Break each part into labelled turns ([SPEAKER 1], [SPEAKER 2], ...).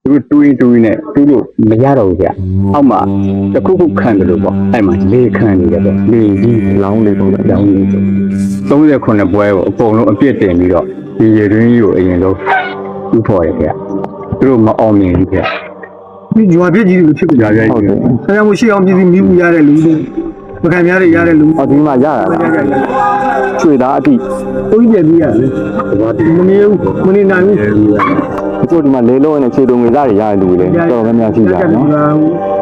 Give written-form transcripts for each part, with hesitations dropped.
[SPEAKER 1] တူနဲ့တူလို့မရတော့ဘူးဗျအောက်မှာတစ်ခုခုခံတယ်လို့ပေါ့အဲ့မှာလေခံနေတယ်ပေါ့လေကြီးလောင်းလေးပုံစံလောင်းလေး39ပွဲကိုအကုန်လုံးအပြစ်တင်ပြီးတော့ဒီရတွင်းကြီးကိုအရင်ဆုံးဥဖော်ရဗျသူတို့မအောင်မြင်ဘူးဗျ
[SPEAKER 2] ဒီဂျွာပြည့်ကြီးကိုဖြစ်ကြရဟုတ်တယ်ဆရာမရှိအောင်ပြည်စီမိမှုရတဲ့လူတွေမခံရတဲ့ရတဲ့လူ
[SPEAKER 3] ဟောဒီမှာရတာချွေသားအတိ
[SPEAKER 2] ကိုကြီးပြည့်ပြီးရတယ်မနေဘူးမနေနိုင်ဘူး
[SPEAKER 3] တို့ဒီမှာလေးလုံးနဲ့ခြေတုံငွေသားတွေရတဲ့လူတွေတော်တော်များများရှိကြတယ်နော်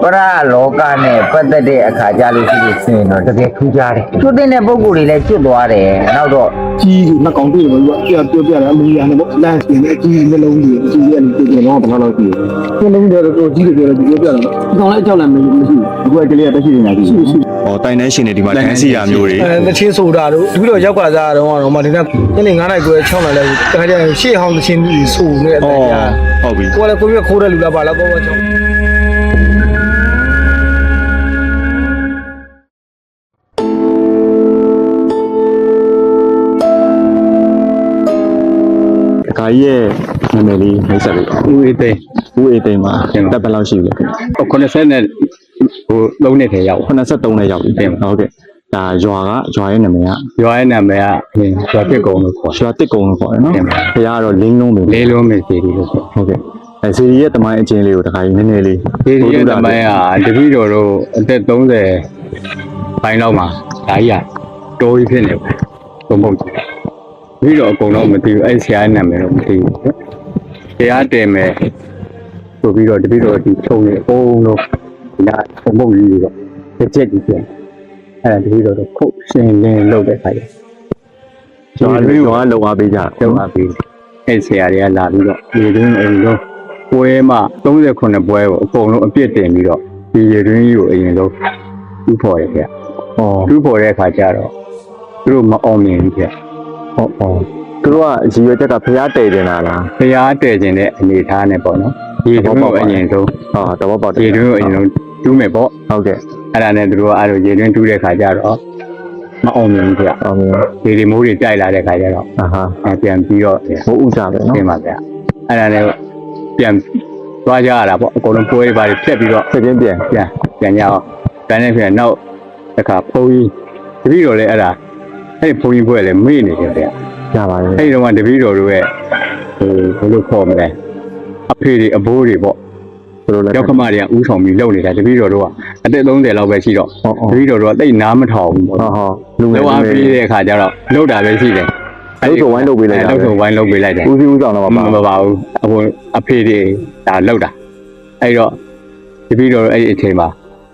[SPEAKER 4] ပရလောကနဲ့ပတ်သက်တဲ့အခါကြလို့ရှိရင်တော့တကယ်ထူးခြားတယ်ကျွတ်တဲ့ပုံကိုယ်တွေလည်းကျွတ်သွားတယ်နောက်တော့
[SPEAKER 2] ကြီးနှကောင်တွေ့လို့ပြောပြတာမကြီးရတယ်ပေါ့လမ်းရှင်နဲ့ကြီးနှလုံးကြီးကြီးရဲ့ဒီကတော့ဘယ်လောက်ရှိလဲနှလုံးတွေတော့ကြီးတယ်ပြောတယ်ပြောပြတယ်ဒီကောင်လည်းအကြောက်လည်းမရှိဘူး
[SPEAKER 3] အခုကကလေးကတက်ရှိနေတာရှိဟောတိုင်နှဲရှင်တွေဒီမှာတန်းစီရမျိုးတွေ
[SPEAKER 2] တချင်းဆိုတာတို့ဒီလိုရောက်ကစားတော့မှဒီနေ့ညနေ9:00နာရီခွဲ6:00နာရီလဲတခါကျရင်ရှေ့ဟောင်းတချင်းကြီးဆိုနေတဲ့အတိုင်း
[SPEAKER 3] ဟုတ်ပြီ
[SPEAKER 2] ကိုလည်းကိုပြခိုးတဲ့လူလားပါလားပေါ့ချောင်း
[SPEAKER 3] ခါကြီးရဲ့နာမည်လေးမိတ်ဆက်လေး
[SPEAKER 1] ဦးအေးသိန်း
[SPEAKER 3] မှာတက်ဘယ်လောက်ရှိပြီလဲ
[SPEAKER 1] 80နဲ့3နှစ်ထဲရောက်
[SPEAKER 3] 83နဲ့ရောက်ပြီဟုတ်ကဲ့ဒါရွာရဲ့နာမည်က
[SPEAKER 1] ရွာတစ်ကုံလို့ခေါ်
[SPEAKER 3] ရွာတစ်ကုံလို့ခေါ်တယ်နော်ဘုရားကတော့လင်းလုံးပဲ
[SPEAKER 1] စီရီလို့
[SPEAKER 3] ဟုတ်ကဲ့စီရီရဲ့တမိုင်းအချင်းလေးကိုတခါကြီးနည်းနည်းလေး
[SPEAKER 1] စီရီရဲ့တမိုင်းကတပည့်တော်တို့အသက်30ပိုင်းလောက်မှာဒါကြီးကတိုးကြီးဖြစ်နေပဲပုံပုံကြီးပြီးတော့အကုန်လုံးမသိဘူးအဲ့ဆရာနာမည်တော့မသိဘူးဆရာတင်မယ်ဆိုပြီးတော့တပည့်တော်ဒီထုံနေအုံလုံးဒါပုံပုံကြီးတွေတော့တစ်ချက်ကြီးပြန်အဲ့ဒါတပည့်တော်တို့ခုတ်ရှင်းလင်းလုပ်တဲ့ခါကျ
[SPEAKER 3] ရွာလုံအားပေးကြ
[SPEAKER 1] လုံအားပေးအဲ့ဆရာတွေကလာပြီးတော့ဒီတွင်းအိမ်လုံးပွဲမှာ39ပွဲကိုအကုန်လုံးအပြစ်တင်ပြီးတော့ဒီရတွင်းကြီးကိုအရင်ဆုံးဥဖော်ရခဲ့ဥဖော်တဲ့အခါကျတော့သူတို့မအောင်မြင်ဘူးခဲ့
[SPEAKER 3] သူတို့ကရည်ရွယ်ချက်ကဖျားတည်တင်တာလား
[SPEAKER 1] ဖျားတည်တင်တဲ့အနေအထားနဲ့ပေါ့နော်ဒီတွင်းကိုအရင်ဆုံး
[SPEAKER 3] တဘောပေါက်
[SPEAKER 1] ဒီတွင်းကိုအရင်ဆုံးတူးမယ်ပေါ့
[SPEAKER 3] ဟုတ်ကဲ့
[SPEAKER 1] အဲ့ဒါနဲ့သူတို့ကအဲ့လိုရေတွင်းတူးတဲ့အခါကျတော့မအောင်မြင်ဘူးခင်ဗျဒီမိုးတွေကြိုက်လာတဲ့ခါကျတော့ပြန်ပြီးတော့
[SPEAKER 3] မိုးဥစားပဲနော်
[SPEAKER 1] ပြင်ပါဗျအဲ့ဒါနဲ့ပြန်သွားကြရတာပေါ့အကုန်လုံးပွဲတွေပါဖြတ်ပြီးတော့
[SPEAKER 3] ဆက်ချင်းပြန်
[SPEAKER 1] ကြအောင်တန်းနေပြန်နောက်တစ်ခါဖုန်းကြီးတပည့်တော်လည်းအဲ့ဒါအဲ့ဖုန်းကြီးပွဲလည်းမေ့နေတယ်ဗျ
[SPEAKER 3] ရပါတယ်
[SPEAKER 1] အဲ့ဒီတော့တပည့်တော်တို့ရဲ့ဘယ်လိုခေါ်မလဲအဖေတွေအဘိုးတွေပေါ့ရောက်ခမတွေကဥဆောင်ပြီးလုပ်နေတာတပည့်တော်တို့ကအသက်30လောက်ပဲရှိတော့တပည့်တော်တို့ကတိတ်နားမထောင်ဘူးပေါ့
[SPEAKER 3] လူငယ်
[SPEAKER 1] လောက်ပြီးတဲ့အခါကျတော့လုပ်တာပဲရှိတယ်
[SPEAKER 3] အဲ့လိုဝိုင်းလုပ်ပေးလိုက်တာ
[SPEAKER 1] လုပ်ဝိုင်းလုပ်ပေးလိုက်တယ်
[SPEAKER 3] ဦးစီးဦးဆောင်တော့
[SPEAKER 1] မပါဘူးအဖေတွေဒါလုပ်တာအဲ့တော့တပည့်တော်အဲ့ဒီအချိန်မှာ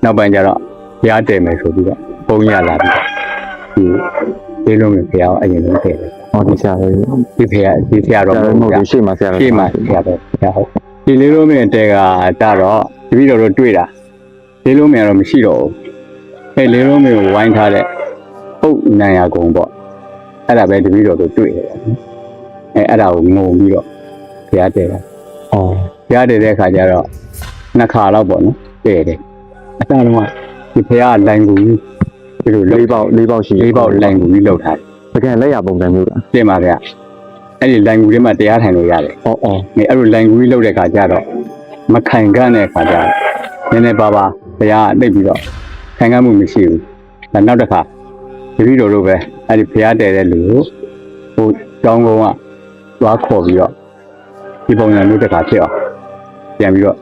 [SPEAKER 1] နောက်ပိုင်းကျတော့ဘုရားတည်မယ်ဆိုပြီးတော့ဘုန်းကြီးလာပြီးဒီလုံးကိုဘုရားအရင်ဆုံးထည့်တယ်
[SPEAKER 3] ဒီဆရာတော်
[SPEAKER 1] ဒီဆရာတော်
[SPEAKER 3] ရှေ့မှာဆရာတော်
[SPEAKER 1] ရှေ့မှာဆရာတော်ဟုတ်ဒီလေးလုံးမြင်တဲ့ကတော့တပည့်တော်တို့တွေ့တာလေးလုံးမြင်တော့မရှိတော့ဘူးအဲ့လေးလုံးမြင်ကိုဝိုင်းထားတဲ့ဟုတ်နံရကုံပေါ့အဲ့ဒါပဲတပည့်တော်တို့တွေ့တယ်အဲ့ဒါကိုငုံပြီးတော့ဘုရားတည်တာဘုရားတည်တဲ့အခါကျတော့နှစ်ခါလောက်ပေါ့နော်တည်တယ်အစတုန်းကဒီဘုရားလိုင်ကူကြီးဒီလို
[SPEAKER 3] ၄ပေါက်
[SPEAKER 1] လိုင်ကူကြီးလောက်ထား
[SPEAKER 3] တယ်တကယ်လက်ရပုံစံမျိုးလား
[SPEAKER 1] ပြင်ပါဗျအဲ့ဒီလိုင်ကူထဲမှာတရားထိုင်လို့ရတယ်အဲ့လိုလိုင်ကူကြီးလောက်တဲ့အခါကျတော့မခိုင်ကန့်တဲ့အခါကျတော့နည်းနည်းပါးပါဘုရားအသိပြီးတော့ခိုင်ကန့်မှုမရှိဘူးဒါနောက်တစ်ခါတပည့်တော်တို့ပဲအဲ့ဒီဘုရားတည်တဲ့လူကိုဟိုကျောင်းကုန်းကသွားခေါ်ပြီးတော့ဒီပုံစံမျိုးတစ်ခါဖြစ်အောင်ပြန်ပြီးတော့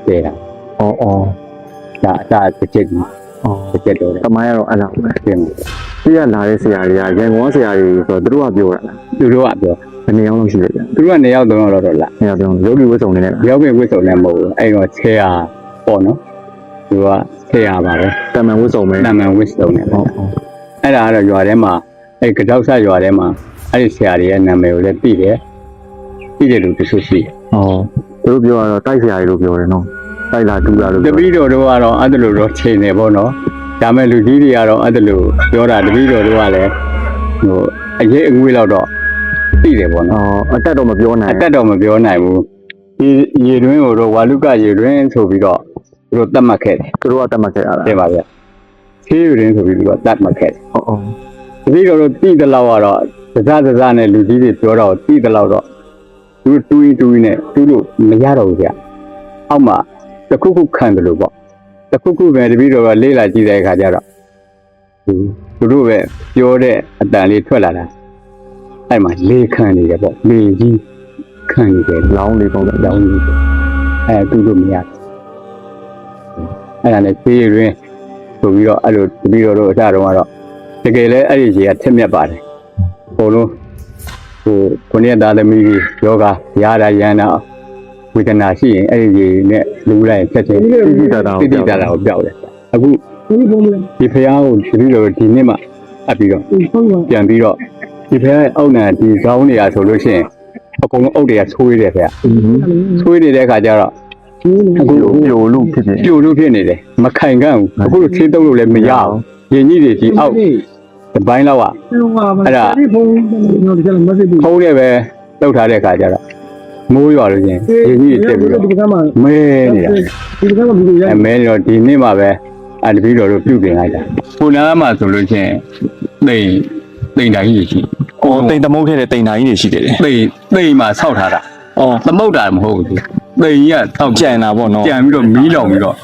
[SPEAKER 1] တည်တာဒါတစ်ချက်ကြီးတစ်ချက်တော့
[SPEAKER 3] တမိုင်းကတော့အဲ့လောက်ပဲ
[SPEAKER 1] ပြင်
[SPEAKER 3] ပြရလာတဲ့ဆရာတွေကရန်ကုန်ဆရာတွေဆိုတော့သူတို့ကပြောတာလား
[SPEAKER 1] သူတို့ကပြော
[SPEAKER 3] ဘယ်နေအောင်လို့ရှိလဲ
[SPEAKER 1] သူတို့ကနေရောက်တော့လာ
[SPEAKER 3] နေရောက်တော့ယောဂီဝတ်စုံနေတယ်
[SPEAKER 1] ယောဂီဝတ်စုံလည်းမဟုတ်ဘူးအဲ့တော့ဆရာပေါ့နော်သူကဆရာပါပဲ
[SPEAKER 3] တမန်ဝတ်စုံပဲ
[SPEAKER 1] တမန်ဝတ်စုံနဲ့အဲ့ဒါကတော့ရွာထဲမှာအဲ့ကြောက်ဆရွာထဲမှာအဲ့ဒီဆရာတွေရဲ့နာမည်ကိုလည်းသိတယ်လူတချို့ရှိ
[SPEAKER 3] သူတို့ပြောတော့တိုက်ဆရာတွေလို့ပြောတယ်နော်တိုက်လာတူလာလို့
[SPEAKER 1] တပည့်တော်တို့ကတော့အဲ့ဒါလိုတော့ချိန်နေပေါ့နော်ဒါမဲ့လူကြီးတွေကတော့အဲ့ဒါလိုပြောတာတပည့်တော်တို့ကလည်းဟိုအရေးအငွေ့လောက်တော့သိတယ်ပေါ့နော်
[SPEAKER 3] အတက်တော့မပြောနိုင်
[SPEAKER 1] ဘူးဒီရေတွင်းကိုတော့ဝါလုကရေတွင်းဆိုပြီးတော့သူတို့တတ်မှတ်ခဲ့တယ်
[SPEAKER 3] သူတို့ကတတ်မှတ်ခဲ့ရတာ
[SPEAKER 1] တင်ပါဗျဆေးရေတွင်းဆိုပြီးသူကတတ်မှတ်ခဲ့တယ်တပည့်တော်တို့သိတဲ့လောက်ကတော့စစနဲ့လူကြီးတွေပြောတော့သိတဲ့လောက်တော့ သူတူးနဲ့တူးလို့မရတော့ဘူးဗျအောက်မှာတစ်ခုခုခံတယ်လို့ပေါ့တစ်ခုခုပဲတပည့်တော်ကလေးလာကြည့်တဲ့အခါကျတော့သူတို့ပဲပြောတဲ့အတန်လေးထွက်လာတာအဲ့မှာလေခံနေတယ်ပေါ့လေကြီးခံနေတယ်
[SPEAKER 3] လောင်းလေးပုံစံ
[SPEAKER 1] လောင်းကြီးတူးလို့မရအဲ့ဒါနဲ့ပြေးရင်းဆိုပြီးတော့အဲ့လိုတပည့်တော်တို့အစတုန်းကတော့တကယ်လဲအဲ့ဒီကြီးကထက်မြက်ပါတယ်ဘုံလုံးခုနှစ်သားသမီးကြီးယောဂရတာရန်တာဝေဒနာရှိရင်အဲ့ဒီကြီးနဲ့လူလိုက်ဖြတ်ချင်းတိတာတာကိုပြောက်တယ်အခုဒီဖရားကိုတပည့်တော်ဒီနှစ်မှအပ်ပြီးတော့ပြန်ပြီးတော့ဒီဖရားရဲ့အောက်နာဒီဇောင်းနေရဆိုလို့ရှိရင်အကုန်လုံးအုပ်တွေကဆွေးတယ်ဖရားဆွေးနေတဲ့အခါကျတော့အခု
[SPEAKER 3] ပြိုလို့ဖြစ်နေ
[SPEAKER 1] ပြိုလို့ဖြစ်နေတယ်မခိုင်ကန့်ဘူးအခုလိုသေးတုပ်လို့လည်းမရဘူးရင်ကြီးတွေကြီးအောက်ဒီဘိုင်းလောက်ကအဲ့ဒါဖုံးနဲ့ပဲတုတ်ထားတဲ့အခါကျတော့မိုးရွာလို့ချင်းရင်ကြီးတွေတက်ပြီးတော့မဲနေတာမဲနေတော့ဒီနေ့မှပဲတပည့်တော်တို့ပြုပြင်လိုက်တာခုနကမှဆိုလို့ချင်းတိမ်တိုင်းကြီးရှိ
[SPEAKER 3] ။အော်တိမ်သမုတ်ခဲ့တဲ့တိမ်နာကြီးတွေရှိတယ်လေ
[SPEAKER 1] တိမ်မှာဆောက်ထားတာ
[SPEAKER 3] ။အော်
[SPEAKER 1] သမုတ်တာမဟုတ်ဘူးတိမ်ကြီးကတောက်
[SPEAKER 3] ကြံတာပေါ့နော်
[SPEAKER 1] ကြံပြီးတော့မီးလောင်ပြီးတော့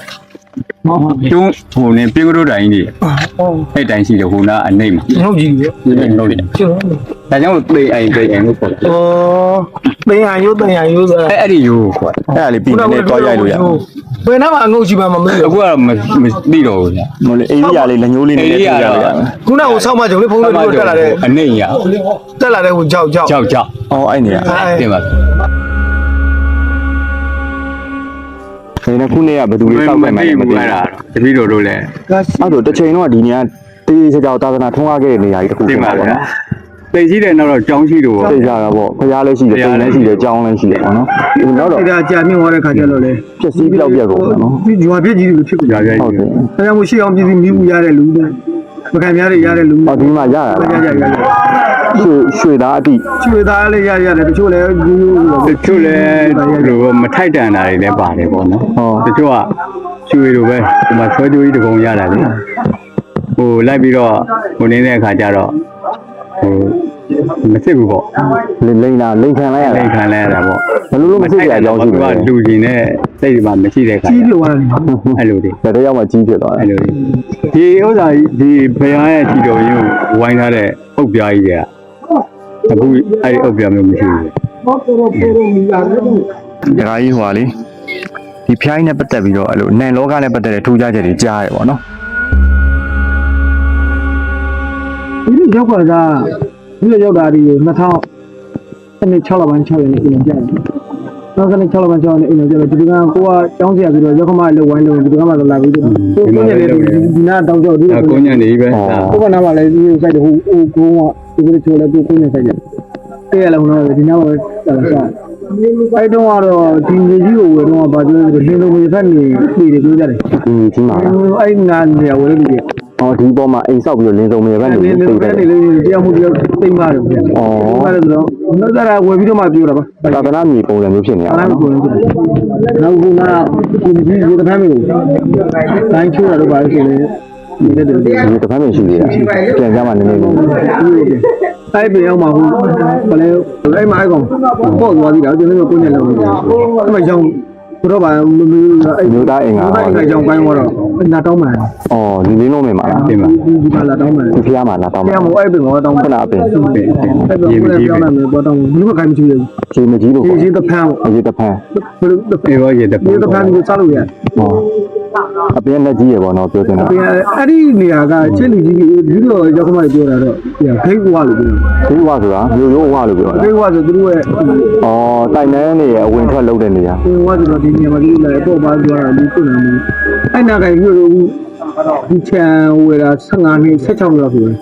[SPEAKER 1] ကျွန်းဟိုနေပြင်းကတို့တိုင်းကြီးအဲ့တိုင်းရှိတယ်ဟိုနာအနှိမ့်မှာ
[SPEAKER 2] ဟုတ်ကြီးပြီ
[SPEAKER 1] ဒီလိုလုပ်တယ်
[SPEAKER 2] ကျော်
[SPEAKER 1] ဒါကြောင့်တိမ်အိမ်လို့ခေါ်တယ်
[SPEAKER 2] ဩတင်ရရိုးဆိုတာ
[SPEAKER 1] အဲ့ဒီရိုးခေါ်တယ်
[SPEAKER 3] ။အဲ့ဒါလေးပြီးနေတော့ရိုက်လို့ရမှာ
[SPEAKER 2] ဘယ်နာမှာအငုတ်ရှိမှမမေး
[SPEAKER 1] အခုကတော့မသိတော့ဘူးညာ
[SPEAKER 3] ။မဟုတ်လေအေရီယာလေးလက်ညှိုးလေးနဲ့ထည့်ရလို့ရမှာ
[SPEAKER 2] ခုနကဆောက်မကြုံလေးဖုန်းလေးတို့တက်လာတဲ့အ
[SPEAKER 1] နှိမ့်ရ
[SPEAKER 2] တက်လာတဲ့ဟိုကြောက်
[SPEAKER 1] ကြောက်
[SPEAKER 3] ။အော်အဲ့နေရ။
[SPEAKER 1] တင်ပါ
[SPEAKER 3] ဒီနေ့ခုနေ့ကဘယ်သူလေးစောက်ခဲ့မှန်းမသိဘူး
[SPEAKER 1] အဲ့ဒါတပည့်တော်တို့လည်း
[SPEAKER 2] က
[SPEAKER 3] ။အဲ့တော့တစ်ချိန်တော့ဒီနေရာတေးစကြောသာသနာထွန်းကားခဲ့တဲ့နေရာကြီးတစ်ခု
[SPEAKER 1] တင်ပါ
[SPEAKER 3] ပေါ့
[SPEAKER 1] ဗျာ
[SPEAKER 3] နော်
[SPEAKER 1] တိတ်ကြီးတယ်နောက်တော့ကြောင်းရှိလို့
[SPEAKER 3] ။သိကြတာပေါ့။ဖရားလည်းရှိတယ်တိမ်လည်းရှိတယ်ကြောင်းလည်းရှိတယ်ပေါ့နော်။ဒီနောက်တော့
[SPEAKER 2] ဒီကကြာမြင့်သွားတဲ့ခါကျတော့လေ
[SPEAKER 3] ပျက်စီးပြောက်ပြက်ကုန်တယ်နော်
[SPEAKER 2] ဒီဂျွာပြည့်ကြီးတွေဖြစ်ကုန်
[SPEAKER 1] ကြာကြာ
[SPEAKER 3] ။ဟုတ်တယ်
[SPEAKER 2] ဒါကြောင့်မို့ရှိအောင်ပြည်စီမိမှုရတဲ့လူတွေမခံများရတဲ့လူ
[SPEAKER 3] ။အော်ဒီမှာရတာ
[SPEAKER 2] ရ
[SPEAKER 3] ရွှေသားအတိ
[SPEAKER 2] ချွေသားလေးရတယ်တချို့လည်းယူယူ
[SPEAKER 1] တချို့လည်းလိုမထိုက်တန်တာတွေလည်းပါတယ်ပေါ့နော်
[SPEAKER 3] ဟော
[SPEAKER 1] တချို့ကချွေလိုပဲဒီမှာဆွဲကြိုးကြီးတစ်ပုံရတာလေဟိုလိုက်ပြီးတော့ဟိုနေတဲ့အခါကျတော့ဟိုမစစ်ဘူးပေါ့
[SPEAKER 3] လိန်ခံလိုက်ရ
[SPEAKER 1] လိ
[SPEAKER 3] တာ
[SPEAKER 1] န်ခံလဲရတာပေါ့
[SPEAKER 3] ဘယ်လိုလို့မစစ်ရအကြောင်းရှိ
[SPEAKER 1] သူ
[SPEAKER 3] လဲ
[SPEAKER 1] ကလူကြီးနဲ့စိတ်ဒီမှာမရှိတဲ့အခါ
[SPEAKER 2] ကြီးလို့ရတယ်
[SPEAKER 1] အဲ့လိုတွေ
[SPEAKER 3] ဒါတယောက်မှကြီးဖြစ်သွားတယ်
[SPEAKER 1] အဲ့လိုတွေဒီဥစ္စာဒီဘုရားရဲ့ခြေတော်ရင်းကိုဝိုင်းထားတဲ့အုပ်ပြားကြီးတွေကအခုအဲ့ဒီအုပ်ပြားမျိုးမရှိဘူး
[SPEAKER 3] ဒကာကြီးဟွာလေဒီဖျားကြီးနဲ့ပတ်သက်ပြီးတော့အဲ့လိုနန်လောကနဲ့ပတ်သက်တဲ့ထူးခြားချက်တွေကြားရတယ်ပေါ့နော်
[SPEAKER 2] ဒီရောက်ပါသားဒီရောက်တာဒီ2000စနေ6လပိုင်း6ရက်နေ့အိမ်ကြတယ်နောက်စနေ6လပိုင်း6ရက်နေ့အိမ်ကြတယ်ဒီကကိုကကျောင်းဆရာပြီးတော့ရောက်ခမလေးဝိုင်းလို့ဒီကမှလာပြီးတော့ကိုညနေဒီနာတောင်းကြောဒီ
[SPEAKER 1] ကိုညနေပဲ
[SPEAKER 2] ကိုကနားမှာလည်းဒီဆိုင်ဟိုကိုကဒီလိုချိုးလည်းကိုညဆိုင်ကြတဲ့ရလုံးတော့ဒီနားမှာစားအဲ့တော့ဒီနေကြီးကိုဝယ်တော့ဗာပြောလို့လင်းလုံးမြေဖက်နေပြည်တယ်ပြောကြတယ်
[SPEAKER 3] ကြီးမှာလား
[SPEAKER 2] အဲ့နာနေဝယ်လို့ဒီ
[SPEAKER 3] အော်ဒီပေါ်မှာအိမ်ဆောက်ပြီးတော့လင်းစုံမြေပဲနေ
[SPEAKER 2] နေ
[SPEAKER 3] သိ
[SPEAKER 2] နေ
[SPEAKER 3] တယ်
[SPEAKER 2] နေလေးတရားမှုတရားတိတ်မာတယ်ပြန်။အော်။အဲ့ဒါတော့နောက်ကြတာဝယ်ပြီးတော့မှပြောတာပါ။
[SPEAKER 3] သာသနာမြေပုံစံမျိုးဖြစ်နေတာ
[SPEAKER 2] အား
[SPEAKER 3] ပေါ့
[SPEAKER 2] လုံး
[SPEAKER 3] နော်
[SPEAKER 2] ကိုယ်နောက်ခုနဒီဒီတဖမ်းမျိုးတိုင်းချိုးတာတော့ပါလို့ဆိုရင်ဒီတဲ့တယ်ဒီ
[SPEAKER 3] ဒီတစ်ဖက်မြင်ရှိသေးတာပြန်ကြမှာနည်းနည်းလေး
[SPEAKER 2] အဲ့ပြင်အောင်မှာဟိုဘယ်လဲအဲ့မှာအဲ့ကောင်ပေါ့သွားသေးတာကျွန်တော်ကိုညက်လုံးအဲ့မှာကြောင်တော့ပါအဲ့
[SPEAKER 3] မျိုးသားအိမ်က
[SPEAKER 2] အဲ့ကြောင်ပိုင်းတော့နာတောင်းမှန်
[SPEAKER 3] အော်ဒီလင်းလုံးနေမှာလား
[SPEAKER 1] တင်ပါ
[SPEAKER 2] ဒီမှာလာတောင်းမှန်
[SPEAKER 3] ဒီဖျားမှာလားတောင်း
[SPEAKER 2] ။တရားမအဲ့ပြင်တော့တောင်း
[SPEAKER 3] ခဏအပင်
[SPEAKER 2] အဲ့တော့ကိုယ်ပြောင်းလာမယ်တော့တောင်းဘူးခိုင်းမရှိဘူး
[SPEAKER 3] ခြေမကြီးလို့
[SPEAKER 2] ။ဒီ
[SPEAKER 3] ပေါ့
[SPEAKER 2] စီတဖမ်း
[SPEAKER 3] အရေးတစ်ဖက်
[SPEAKER 2] ဘယ်လိုတဖ
[SPEAKER 1] အေးရောရေတ
[SPEAKER 2] မ်းဒီတဖမ်းကိုစားလို့ရတယ်
[SPEAKER 3] ဟောအပင်လက်ကြီးရပေါ့နော်ပြောချင်တာ
[SPEAKER 2] ။အဲ့ဒီနေရာကချစ်လူကြီးဒီလိုရောက်ခမပြောတာတော့ခိတ်ဝါလို့ပြော
[SPEAKER 3] ဒီဝါဆိုတာမျိုးရိုးဝါလို့ပြော
[SPEAKER 2] ။
[SPEAKER 3] တာ
[SPEAKER 2] ခိတ်ဝါဆိုသူတို့ရဲ့
[SPEAKER 3] အော်တိုင်နန်းနေရအဝင်ထွက်လုပ်တဲ့နေရာ
[SPEAKER 2] ခိတ်ဝါဆိုတော့ဒီနေရာမှာဒီလည်းပေါ့ပါပြောတာဒီခုနကအဲ့နာကမြို့တို့ဒီချံဝယ်တာ15နှစ်16လောက်ဆိုရင်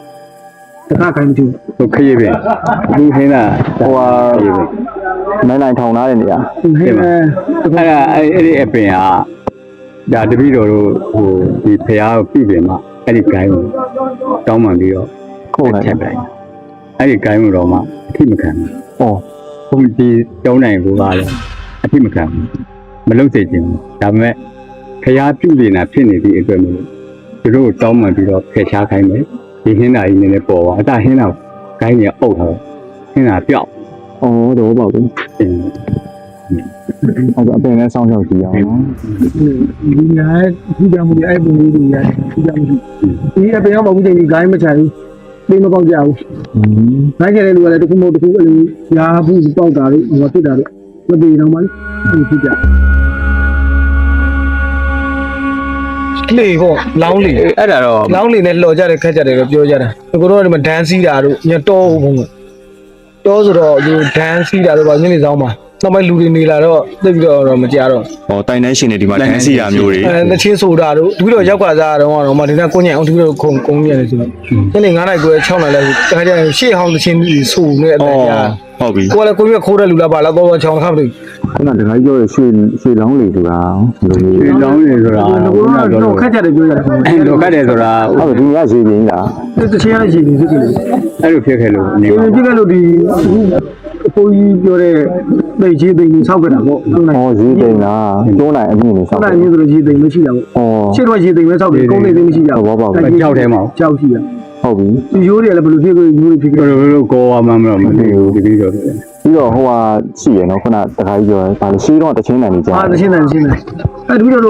[SPEAKER 2] တခါခိုင်းကြည့်
[SPEAKER 1] ဟိုခရီးပဲလူခင်းတာ
[SPEAKER 3] ဟိုဟာနိုင်ထောင်ထားတဲ့နေရာ
[SPEAKER 2] ဟင်းအဲ
[SPEAKER 1] အဲ့ဒါအဲ့ဒီအပင်ကဒါတပည့်တော်တို့ဟိုဒီဖရားကိုပြုပြင်မှာအဲ့ဒီ gain ကိုတောင်းပန်ပြီးတော့
[SPEAKER 3] ခုတ်လိုက်
[SPEAKER 1] ချက်လိုက်အဲ့ဒီ gain ကိုတော့မှအထိမခံဘူး
[SPEAKER 3] အော်
[SPEAKER 1] ဘုံဒီတုံးနိုင်ကိုကလည်းအထိမခံဘူးမလုပ်စေချင်ဘူးဒါပေမဲ့ဖရားပြုပြင်တာဖြစ်နေသည့်အတွက်မလို့သူတို့တောင်းပန်ပြီးတော့ဖယ်ရှားခိုင်းမယ်ဒီဟင်းတာကြီးနည်းနည်းပေါ်သွားအတဟင်းတာ gain ကြီးအုပ်ထားဟင်းတာပြောက်
[SPEAKER 3] အော်တော့ပေါ့ဘူးအဲ့တော့အပင်နဲ့စောင်းရှောက်ကြည့်အောင်နော်
[SPEAKER 2] ဒီညာဒီကြမှုအဲ့ပုံလေးတွေရတယ်ဒီကြမှုဒီအပြင်မှာဘူးချိန်ကြီးဂိုင်းမချဘူးပေးမပေါက်ကြဘူးဂိုင်းချတဲ့လူကလည်းတခုမဟုတ်တခုအဲ့လိုရာဘူးပေါက်တာလို့ဟောဖြစ်တာလို့မပြေတော့မှအဲ့ဖြစ်ကြလေဟောလောင်းလေ
[SPEAKER 1] အဲ့ဒါတော့
[SPEAKER 2] လောင်းလေနဲ့လှော်ကြတယ်ခက်ကြတယ်လို့ပြောကြတာကိုတော့ဒီမှာဒန်းစီးတာတို့ညတော့ဟုတ်ဘုံတော့ဆိုတော့ဒီဒန်းစီးတာတို့ဗာညနေဆောင်မှာနောက်ပိုင်းလူတွေနေလာတော့သိပြီးတော့မကြတော့
[SPEAKER 3] ဟောတိုင်တန်းရှင်တွေဒီမှာတန်းစီရမျိုးတွေ
[SPEAKER 2] တချင်းဆိုတာတို့ဒီလိုရောက်ကစားတော့တော့မှဒီကကိုညံအောင်ဒီလိုခုံနေတယ်ဆိုတော့ညနေ9နာရီခွဲ6နာရီလောက်တခါကျရင်ရှေ့ဟောင်းတချင်းဆိုနေတဲ့အတိုင်းကြာ
[SPEAKER 3] ဟုတ်ပြီ
[SPEAKER 2] ကိုလည်းကိုကြီးခိုးတဲ့လူလားပါလားတော့ချောင်းခါမလို့
[SPEAKER 3] ခုနတခါပြောရရွှေလောင်းလေဆိုတာဘယ်လို
[SPEAKER 1] ဒီလောင်းနေဆိုတာ
[SPEAKER 2] တော့ခက်ကြတယ်ပြောရတယ်
[SPEAKER 1] အဲ့လိုခတ်တယ်ဆိုတာ
[SPEAKER 3] ဟုတ်ဒီကရေပြင်းလား
[SPEAKER 2] တချင်းရရှိနေစစ်တယ်
[SPEAKER 1] အဲ့လိုဖြစ်ခဲ့လို့နေ
[SPEAKER 2] ဒီ
[SPEAKER 1] ပါ
[SPEAKER 2] ပြည့်ကလို့ဒီအဖိုးကြီးပြောတဲ့တိတ်ကြီးတိတ်ကြီးဆောက်ကြတာပေါ့ဟုတ်လား
[SPEAKER 3] ဟောရေပြင်းလားကျိုးနိုင်အမြင့်နေဆောက်
[SPEAKER 2] အဲ့ဒါမျိုးဆိုလို့ကြီးတိတ်မရှိတာပေါ့
[SPEAKER 3] ဟော
[SPEAKER 2] ရှေ့တော့ကြီးတိတ်ပဲဆောက်တယ်ကုန်းတိတ်သိမရှိကြ
[SPEAKER 1] ကြောက်ထဲမှာ
[SPEAKER 2] ကြောက်ရှိရ
[SPEAKER 3] ဟုတ်ပြီ
[SPEAKER 2] ဒီရိုးတွေလည်းဘယ်လိုဖြစ်ကိုရိုးတွေဖြစ်
[SPEAKER 1] ဘ
[SPEAKER 2] ခဲ့
[SPEAKER 1] ယ်လိုကောဝါမှမလို့မသိဘူးဒီပြီးတော့
[SPEAKER 3] ပြီးတော့ဟိုဟာရှိရနော်ခုနတခါကြီးပြောဒါလို့ရှိတော့တချင်းနိုင်နေကြ
[SPEAKER 2] အာတချင်းတယ်အဲ့ဒီတော့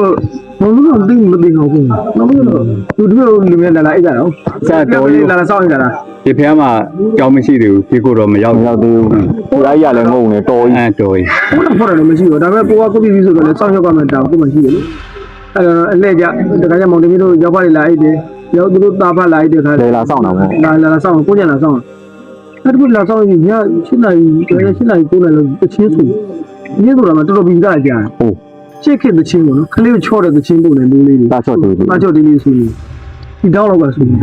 [SPEAKER 2] ဘုံလုံးသိမသိအောင်ဘူးနောက်ပြီးတော့သူတို့လူမျိုးလာအိတ်ကြတော့
[SPEAKER 1] စတော်ကြီး
[SPEAKER 2] လာစောင့်နေတာ
[SPEAKER 1] ဒီဖះမှာကြောင်းမရှိသေးဘူးဒီကိုတော့မရောက်
[SPEAKER 3] မရောက်သေးဘူးကိုလိုက်ရလည်းငုံနေတော်ကြီး
[SPEAKER 1] အဲ့တော်ကြီး
[SPEAKER 2] ဘုရားဖော်တယ်မရှိဘူးဒါပေမဲ့ကိုကကိုပြီးပြီဆိုတော့လည်းစောင့်ရောက်ကမှတောင်းကိုမှရှိတယ်လေအဲ့တော့အလဲကြတခါကျမောင်တမီးတို့ရောက်ပါလေလာအိတ်တယ်ရောက်သူတို့တာဖတ်လာအိတ်တယ်ခါ
[SPEAKER 3] လေလာဆောင်တာပေါ့
[SPEAKER 2] လာစောင့်ကိုညလာစောင့်အဲ့ဒီလာစောင့်ရင်ည7နာရီ9နာရီ9နာရီလောက်တချင်းဆိုညတော့မှတော်တော်ပြီးသားကြာ
[SPEAKER 3] ဟုတ်
[SPEAKER 2] ရှေ့ခေတ်တချင်းပေါ့နော်ခလေးချော့တဲ့တချင်းပုံနဲ့လူလေးတွေ
[SPEAKER 3] တာချော့တူပြီ
[SPEAKER 2] အားချော့ဒီလေးဆိုရင်ဒီတောင်းလောက်ကဆိုရင်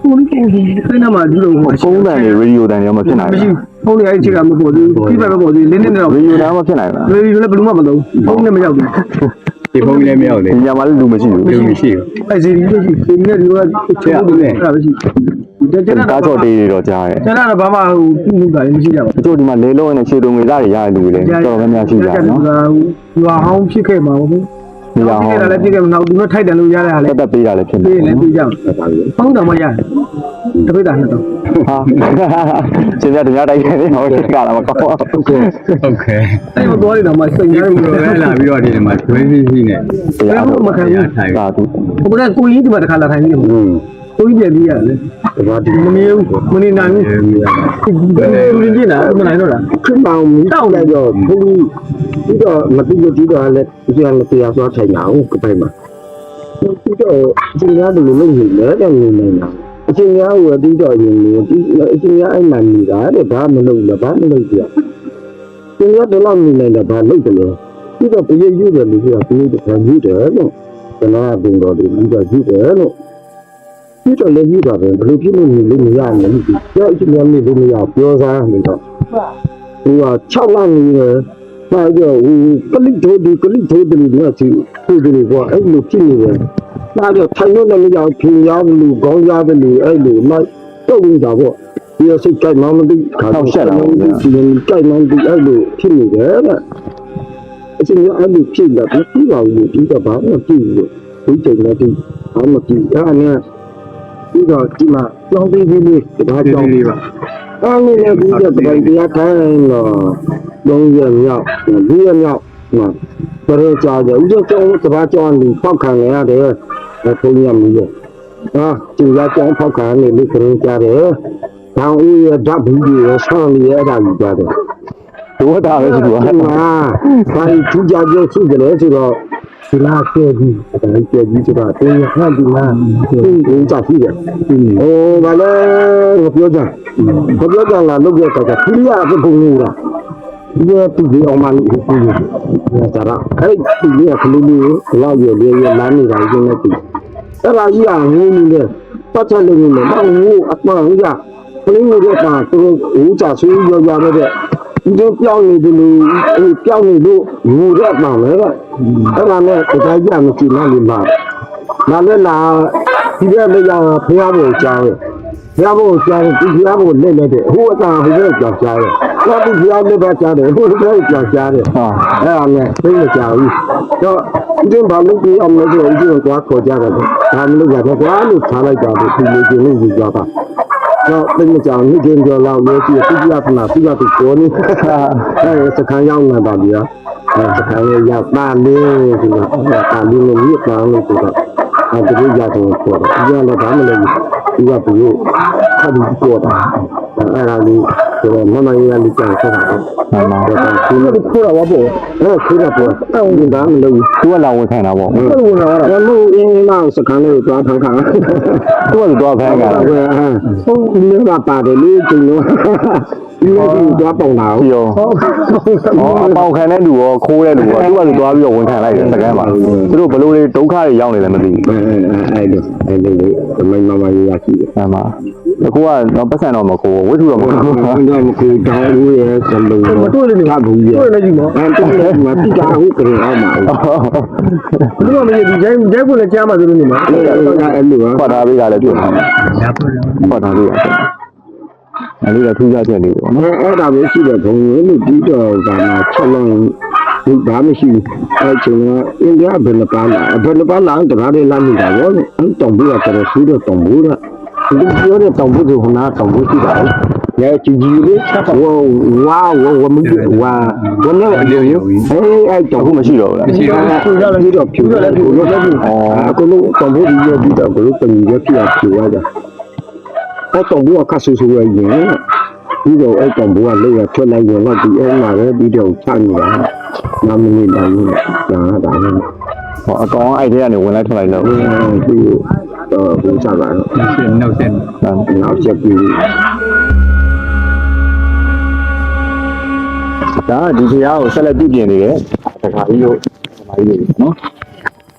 [SPEAKER 2] ကိုလေးကိုခိုင်းနာမှာဒီလိုဟော
[SPEAKER 3] ဖုန်းတန်တွေရေဒီယိုတန်တွေမဖြစ်နိုင်
[SPEAKER 2] မရှိ
[SPEAKER 3] ဘူး
[SPEAKER 2] ဖုန်းလေးအဲ့ဒီကမပေါ်သေးဘူးပြီးပဲပေါ်သေးလင်းနေတော့
[SPEAKER 3] ရေဒီယိုတန်မဖြစ်နိုင်ဘူး
[SPEAKER 2] လေဒီလည်းဘယ်လိုမှမလုပ်ဖုန်းနဲ့မရောက်ဘူး
[SPEAKER 1] ဒီဖုန်းလည်းမရောက်သေး
[SPEAKER 3] ဒီညမှာလည်းလူမရှိဘူး
[SPEAKER 1] ဘူးမရှိဘူး
[SPEAKER 2] အဲ့ဒီလိုရှိဒီနေ့ဒီကချက်လို့လည်းအဲ့ဒါပဲရှိတယ်ကျန်
[SPEAKER 3] တာ
[SPEAKER 2] တာ
[SPEAKER 3] ချော့တေးတွေတော့ကြားတယ်
[SPEAKER 2] ကျန်တာဘာမှဟိုပြုလုပ်တာမရှိကြဘူး
[SPEAKER 3] အချို့ဒီမှာလေလုံးနဲ့ခြေတုံငွေသားတွေရတဲ့လူတွေလည်းတော်တော်များများရှိကြတယ်နော်
[SPEAKER 2] ဟိုဟောင်းဖြစ်ခဲ့မှာဘူး
[SPEAKER 3] ဒီဟာ
[SPEAKER 2] ဖြစ်ခဲ့တာလည်းဖြစ်ခဲ့မှာနောက်ဒီမှာထိုက်တယ်လို့ရတဲ့ဟာလည်း
[SPEAKER 3] တက်တက်ပေးတာလည်းဖြစ်နေ
[SPEAKER 2] ပြေးလည်းပြေးကြအောင်ဖုန်းတော်မှရတယ်တပိတ်တာနဲ့တော့
[SPEAKER 3] ဟာကျင်းရတဲ့ညတိုင်းနေဟောကလာမကောင်း
[SPEAKER 1] ဟုတ်ကဲ့
[SPEAKER 2] အဲ့တော့သွားနေတာမှစိတ်များပြီးတော့
[SPEAKER 1] ပဲလာပြီးတော့ဒီမှာတွင်းစီစီနဲ့
[SPEAKER 3] တရားတော်
[SPEAKER 2] မခံဘူး
[SPEAKER 1] ထိုင်
[SPEAKER 3] သာသူ
[SPEAKER 2] ဟိုကကိုကြီးဒီမှာတစ်ခါလာထိုင်နေတယ်ကိုကြီးပြန်ပြီးရတယ်
[SPEAKER 1] ဘာဒီ
[SPEAKER 2] မနေဘူးမနေနိုင်ဘူးလူရင်းကျင်တာမနိုင်တော့တာ
[SPEAKER 5] ခမောင်တောက်လိုက်တော့ဘုန်းကြီးပြီးတော့မတိလို့ဒီတော့လည်းဒီကလည်းတရားစွာထိုင်တာဟုတ်ကဲ့မှာဒီတော့အရှင်များတို့လုံးနေလဲတဲ့နေနေတာအရှင်များကဒီတော့ရင်နေဒီအရှင်များအဲ့မှနေတာတဲ့ဘာမလုပ်လဲဘာမလုပ်ကြရှင်များတော့လောက်နေနေတာဘာလုပ်တယ်လဲဒီတော့ဘယ်ရွတယ်လို့ပြောဘယ်လိုခံယူတယ်လို့ဘယ်လားဘုံတော်ဒီတော့ယူတယ်လို့ဒီတော့လည်းယူတာပဲဘယ်လိုဖြစ်လို့နေလို့မရလဲဒီတော့အရှင်များနေလို့မရပြောစားနေတော့ ဟို6လနေတယ်။ဒါကြောင့်ကလိထိုးဒီကလိထိုးတယ်လို့ဆိုဒီလိုကအဲ့လိုဖြစ်နေတယ်။ဒါကြောင့်ထိုင်လို့လည်းမရဘူးဖြင်ရဘူးလို့ခေါင်းရတယ်လို့အဲ့လိုလိုက်တော့နေတာပေါ့။ဒီစိတ်ကြိုက်မှမသိခါတော့ဆက်လာတယ်။ဒီကြိုက်မှမသိအဲ့လိုဖြစ်နေတယ်တဲ့အချိန်ကအဲ့လိုဖြစ်လာပြီးပါဘူးဒီကဘာမှမဖြစ်ဘူးဒီချိန်နဲ့ဒီဘာမှမဖြစ်အဲ့နဲ့ဒီတော့ဒီမှာကြောင်းပြီးပြီးဒါကြောင်းပြီးပါ အားလုံးလည်းဒီကတပိုင်တရားခိုင်းတော့3ရက်မြောက်4ရက်မြောက်ဘယ်လိုကြာကြဥစ္စာကျောင်းစဘာကျောင်းလူဖောက်ခံရတယ်ဘုန်းကြီးမျိုးဟာကျူရကျောင်းဖောက်ခံနေလို့ခရင်ကြတယ်။ဘောင်အေးရဓာတ်ဘူးကြီးရဆောင်းရအဲ့ဒါကြီးကြတယ်
[SPEAKER 3] ဒုဝတာပဲရှိသူက
[SPEAKER 5] ။ဟာဘာကြီးထူးကြကြရှိတယ်လေဆိုတော့ဒီလားကျဲကြီးအဲ့ဒါကျဲကြီးဆိုတာတင်းရဟန်ဒီလားဒီကြရှိတယ်။ဟိုဘာလဲပြောကြပြောကြလာလုပ်ရတာခရီးရအပုံလို့လားဒီကသူ့အောင်မလို့ပြောကြတာအဲ့ဒီကခလေးလေးလောက်ရလေးရလမ်းနေတာရင်းနေပြီအဲ့ဒါကြီးကငိုးနေတယ်ပတ်ချက်လို့နေတယ်တော့ငိုးအမှန်ကြီးကခလေးမျိုးတော့ပါသူဟိုကြဆွေးရောရတဲ့ဒီတော့ပြောင်းနေတယ်လို့ပြောင်းနေလို့ငိုရမှာလေအဲ့ဒါနဲ့တရားကြမရှိလားလေမှာနားလည်းလာဒီကလည်းရဖျားဖို့ကြားတယ်ဘုရားဘုရားဒီဘုရားဘုလက်လက်တဲ့ဟိုအတာဟိုဘက်ကြောက်ကြားတယ်။ဘာဒီဘုရားလက်ပါကြားတယ်ဟိုဘက်ကြောက်ကြားတယ်။ဟာအဲ့ဒါနဲ့သိမကြဘူး။တော့ဒီဘာလို့ဒီအောင်လို့ဒီကိုသွားခေါ်ကြတယ်။ဒါမလို့ရတယ်ကွာလို့ထားလိုက်တာဒီလိုချင်းလို့ယူကြပါ။အ တော့တိတ်မကြောင်နေ့ချင်းကြောလောက်လို့ရှိသူပြဖနာသူကသူကိုနေအဲစခန်းရောက်လာပါပြီစခန်းရောက်ပါလေဒီကတာလီလို့မြစ်ပါလို့ဆိုတော့အဲဒီကတော့ပေါ်တယ်ဒီကလည်းဒါမှလည်းဒီကဘူးခါဒီပေါ်တာအဲ့ဒါလေးဆိုတော့မမရလေးကြောင်ဆက်တာမှန်ပါဘူးခိုးတော့ခိုးတော့ဘောခိုးတော့ဘောအဲ့ဒါမလို့
[SPEAKER 3] သူကလာဝင်ခံတာပေါ့
[SPEAKER 5] ဟုတ်ကဲ့ဟုတ်လို့အင်းမောင်စခန်းလေးသွားထောက်ခံသ
[SPEAKER 3] ူကတော့ဖမ်းကြတယ်
[SPEAKER 5] ဟုတ်ဒီမှာပါတယ်လေကျုံလို့ဒီလိုသွားပေါင်လာ
[SPEAKER 3] ပြီးတော့အပေါင်ခံတဲ့လူရောခိုးတဲ့လူရောသူကသူသွားပြီးတော့ဝင်ခံလိုက်တယ်စကမ်းမှာသူတို့ဘလို့တွေဒုက္ခတွေရောက်နေတယ်မသိဘူး
[SPEAKER 5] အဲ့လိုမမရရှိတယ်
[SPEAKER 3] မှန်ပါအခုကတော့ပတ်စံတော့မခိုးဝိထုတော့မခိုး
[SPEAKER 5] တော့မကူတောင်းဦးရဲ့စလုံးမတွေ့လို့ငါဘူးရဲ့တွေ့လည်းကြည့်မအဲ့တွေ့လည်းမတိတာဟုတ်ကြရအောင်ပါဘူး
[SPEAKER 2] ဒီမှာမင်းဒီဂျိုင်းကိုလည်းကြားမှာဆိုလို့နေမှာ
[SPEAKER 5] အဲ့လိုပါ
[SPEAKER 3] ဖတ်ထားပေးတာလည်းတွေ့မှာဖတ်ထားပေးတာအဲ့ဒီတော့ထူးခြားချက်လေးပေါ့နော်
[SPEAKER 5] အဲ့ဒါပဲရှိတယ်ဘုံလို့ပြီးတော့ဒါမှ6လုံးဒီဘာမှရှိအဲ့ကျွန်တော်အိန္ဒိယဘယ်နှပါလာတကားလေးလာနေတာဘောအဲ့တောင်ဘူးကတော့ရှိတော့တောင်ဘူးလားဒီပြောတဲ့တောင်ဘူးကဟိုနာတောင်ဘူးရှိတာလေကြည့်ကြည့်လေးဝါဝမကြီးဝါဘယ်နဲ့အရင်ရောအဲ့တောင်
[SPEAKER 3] အခု
[SPEAKER 5] ဘူး
[SPEAKER 3] မရှိတော့ဘူးလား
[SPEAKER 5] ဖြူရလည်းတော့ဖြူလည်းဖြူလို့လည်းအခုလုံးတောင်ဘူးကြီးရပြီးတော့ဘလို့တင်ရပြဖြူရတာအဲ့တောင်ဘူးကဆူဆူရရင်ပြီးတော့အဲ့တောင်ဘူးကလေးရထွက်လိုက်ရင်တော့ဒီအဲ့မှာပဲပြီးတော့ချနေတာနာမည်တိုင်းညာတာလည်း
[SPEAKER 3] ဟောအကောင်အဲ့ထဲကနေဝင်လိုက်ထွက်လိုက်တော့
[SPEAKER 5] ပြီးတော့ဘုရားကနောက်ချက်ပြီး
[SPEAKER 3] ဒါဒီခရားကိုဆက်လက်ပြုပြင်နေတယ်တခါကြီးတို့တခါကြီးတို့နော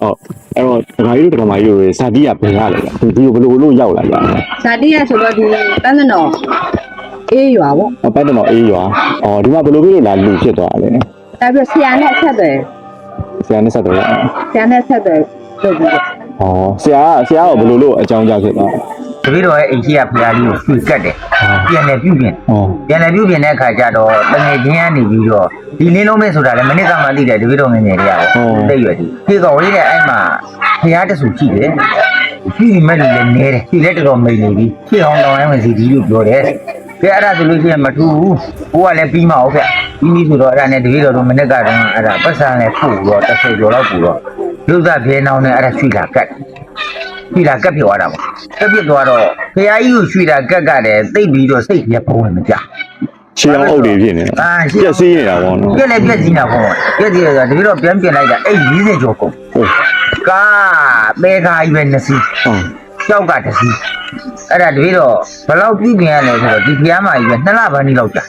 [SPEAKER 3] ်ဟုတ်အဲ့တော့တခါကြီးတို့တခါမကြီးတို့ဇာတိကဘယ်ရလဲဒီကိုဘလို့လို့ရောက်လာကြတယ်
[SPEAKER 6] ဇာတိရဆိုတော့ဒီတန်းတနော်အေးရွာပေါ့
[SPEAKER 3] အပတ်တော့အေးရွာအော်ဒီမှာဘလို့လို့လာလူဖြစ်သွားတယ်
[SPEAKER 6] ဒါပြီးဆရာနဲ့ဆက်တယ်
[SPEAKER 3] ဆရာနဲ့ဆက်တယ်
[SPEAKER 6] ဆရာနဲ့ဆက်တယ်လုပ်ပြီးတော့
[SPEAKER 3] อ๋อဆရာကဘယ်လိုအကြောင်းကြားဖြစ်သွား
[SPEAKER 4] တပည့်တော်ရဲ့အိမ်ကြီးကဖရာကြီးကိုဖြူကတ်တယ်ပြန်လဲပြုပြင်
[SPEAKER 3] อ๋อ
[SPEAKER 4] ပြန်လဲပြုပြင်တဲ့အခါကျတော့တငယ်ချင်းကနေပြီးတော့ဒီလင်းလုံးမဲဆိုတာလည်းမနစ်ကမှသိတယ်တပည့်တော်ငယ်ငယ်လေးရတယ်သိရွယ်ဒီခေကောင်လေးနဲ့အဲ့မှာဖရာတဆူကြည့်တယ်ကြည့်မဲ့လူလည်းနဲတယ်ကြည့်လဲတော်တော်မိန်နေပြီခေအောင်တောင်းတိုင်းဝင်စီဒီလို့ပြောတယ်ကဲအဲ့ဒါဆိုလို့ရှိရင်မထူးဘူးကိုကလည်းပြီးမအောင်ဗျပြီးပြီဆိုတော့အဲ့ဒါနဲ့တပည့်တော်တို့မနစ်ကတော့အဲ့ဒါပတ်စံလည်းပို့တော့30ကျော်လောက်ပို့တော့လူသားပြဲနောင်းနဲ့အဲ့ဒါရွှေလာကတ်ရွှေလာကတ်ပြောရတာပေါ့ကတ်ပြသွားတော့ဖရာကြီးကိုရွှေလာကတ်ကတယ်သိပြီးတော့စိတ်ပြပုံဝင်မကြ
[SPEAKER 3] ရှင်းအောင်အုပ်တွေဖြစ်နေတယ်ပြက်စီးနေတာပေါ့နော်
[SPEAKER 4] ပြက်လည်းပြက်စီးနေတာပေါ့ပြက်စီးရတာတပည့်တော်ပြန်ပြင်လိုက်တာအဲ့40ကျော်ကုန်
[SPEAKER 3] ဟုတ်
[SPEAKER 4] ကားပဲကားကြီးပဲ2စီး
[SPEAKER 3] ဟုတ်
[SPEAKER 4] ကြောက်က1စီးအဲ့ဒါတပည့်တော်ဘယ်လောက်ပြုပြင်ရလဲဆိုတော့ဒီဖျားမကြီးပဲ2လပိုင်းလောက်ကြာ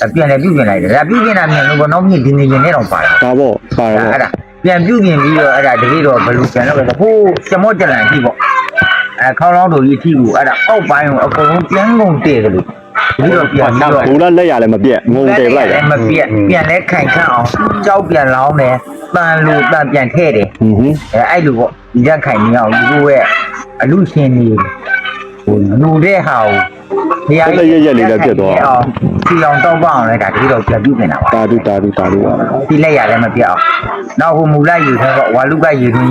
[SPEAKER 3] ဩ
[SPEAKER 4] ပြန်လည်းပြုပြင်လိုက်တယ်ဒါပြုပြင်တာမြန်လို့ကတော့မြင့်ဒီနေရင်နဲ့တော့ပါတာ
[SPEAKER 3] ဒါပေါ့ပါတော့
[SPEAKER 4] အဲ့ဒါပြန်ပြုပြင်ပြီးတော့အဲ့ဒါတပည့်တော်ဘယ်လိုပြန်လုပ်လဲဆိုဟိုးကျမော့ကြလန်အထိပေါ့ခေါင်းလောင်းတို့ကြီးအထိကိုအဲ့ဒါအောက်ပိုင်းကိုအကုန်လုံးပြန်ကုန်တည့်တယ်လို့တပည့်တော်ပြန်ပြီးတော့
[SPEAKER 3] ဘူလာလက်ရလည်းမပြက်ငုံတယ်လိုက်တယ်
[SPEAKER 4] မပြက်ပြန်လဲခိုင်ခန့်အောင်ကြောက်ပြန်လောင်းတယ်တန်လို့တန်ပြန်ထဲတယ်
[SPEAKER 3] ဟင်း
[SPEAKER 4] အဲ့လိုပေါ့ဒီကခိုင်နေအောင်သူတို့ရဲ့အလူရှင်နေဟိုလူတဲ့ဟာကိုနေရာစီအောင်တော့ပအောင်လဲဒါတတိတော့ပြန်ပြုပြင်တာပါ
[SPEAKER 3] တာတူ
[SPEAKER 4] ဒီလက်ရလည်းမပြအောင်နောက်ဟိုမူလိုက်ယူထဲကဝါလူကယူရင်